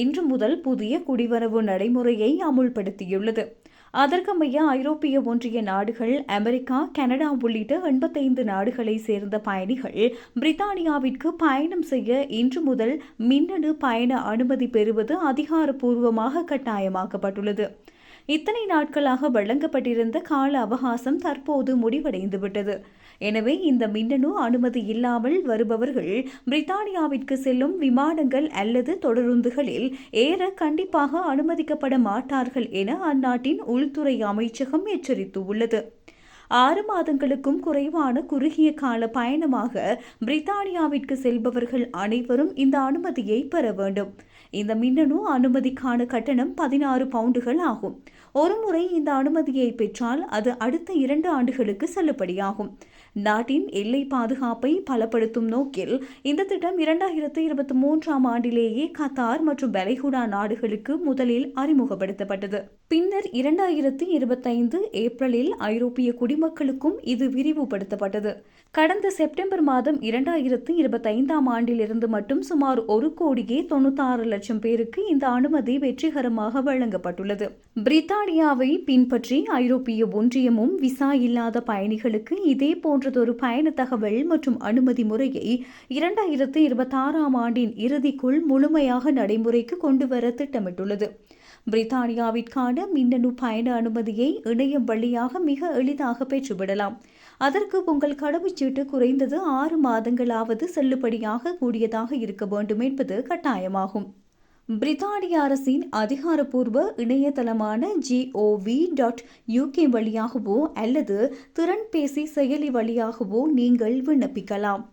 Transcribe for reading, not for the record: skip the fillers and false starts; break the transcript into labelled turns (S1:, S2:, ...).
S1: இன்று முதல் புதிய குடிவரவு நடைமுறையை அமுல்படுத்தியுள்ளது. அதற்கமைய ஐரோப்பிய ஒன்றிய நாடுகள், அமெரிக்கா, கனடா உள்ளிட்ட 85 நாடுகளை சேர்ந்த பயணிகள் பிரித்தானியாவிற்கு பயணம் செய்ய இன்று முதல் மின்னணு பயண அனுமதி பெறுவது அதிகாரப்பூர்வமாக கட்டாயமாக்கப்பட்டுள்ளது. இத்தனை நாட்களாக வழங்கப்பட்டிருந்த கால அவகாசம் தற்போது முடிவடைந்துவிட்டது. எனவே இந்த மின்னணு அனுமதி இல்லாமல் வருபவர்கள் பிரித்தானியாவிற்கு செல்லும் விமானங்கள் அல்லது தொடருந்துகளில் ஏற கண்டிப்பாக அனுமதிக்கப்பட மாட்டார்கள் என அந்நாட்டின் உள்துறை அமைச்சகம் எச்சரித்துள்ளது. 6 மாதங்களுக்கும் குறைவான குறுகிய கால பயணமாக பிரித்தானியாவிற்கு செல்பவர்கள் அனைவரும் இந்த அனுமதியை பெற வேண்டும். இந்த மின்னணு அனுமதிக்கான கட்டணம் 16 பவுண்டுகள் ஆகும். ஒருமுறை இந்த அனுமதியை பெற்றால் அது அடுத்த 2 ஆண்டுகளுக்கு செல்லுபடியாகும். நாட்டின் எல்லை பாதுகாப்பை பலப்படுத்தும் நோக்கில் இந்த திட்டம் 2023ஆம் ஆண்டிலேயே கத்தார் மற்றும் வளைகுடா நாடுகளுக்கு முதலில் அறிமுகப்படுத்தப்பட்டது. பின்னர் 2025 ஏப்ரலில் ஐரோப்பிய குடிமக்களுக்கும் இது விரிவுபடுத்தப்பட்டது. கடந்த செப்டம்பர் மாதம் 2025ஆம் ஆண்டிலிருந்து மட்டும் சுமார் 1,96,00,000 பேருக்கு இந்த அனுமதி வெற்றிகரமாக வழங்கப்பட்டுள்ளது. பிரித்தானியாவை பின்பற்றி ஐரோப்பிய ஒன்றியமும் விசா இல்லாத பயணிகளுக்கு இதே போன்றதொரு பயண தகவல் மற்றும் அனுமதி முறையை 2026ஆம் ஆண்டின் இறுதிக்குள் முழுமையாக நடைமுறைக்கு கொண்டுவர திட்டமிட்டுள்ளது. பிரித்தானியாவிற்கான மின்னணு பயண அனுமதியை இணையம் வழியாக மிக எளிதாக பெற்றுவிடலாம். அதற்கு உங்கள் கடவுச்சீட்டு குறைந்தது 6 மாதங்களாவது செல்லுபடியாக கூடியதாக இருக்க வேண்டும் என்பது கட்டாயமாகும். பிரித்தானிய அரசின் அதிகாரப்பூர்வ இணையதளமான gov.uk வழியாகவோ அல்லது திறன்பேசி செயலி வழியாகவோ நீங்கள் விண்ணப்பிக்கலாம்.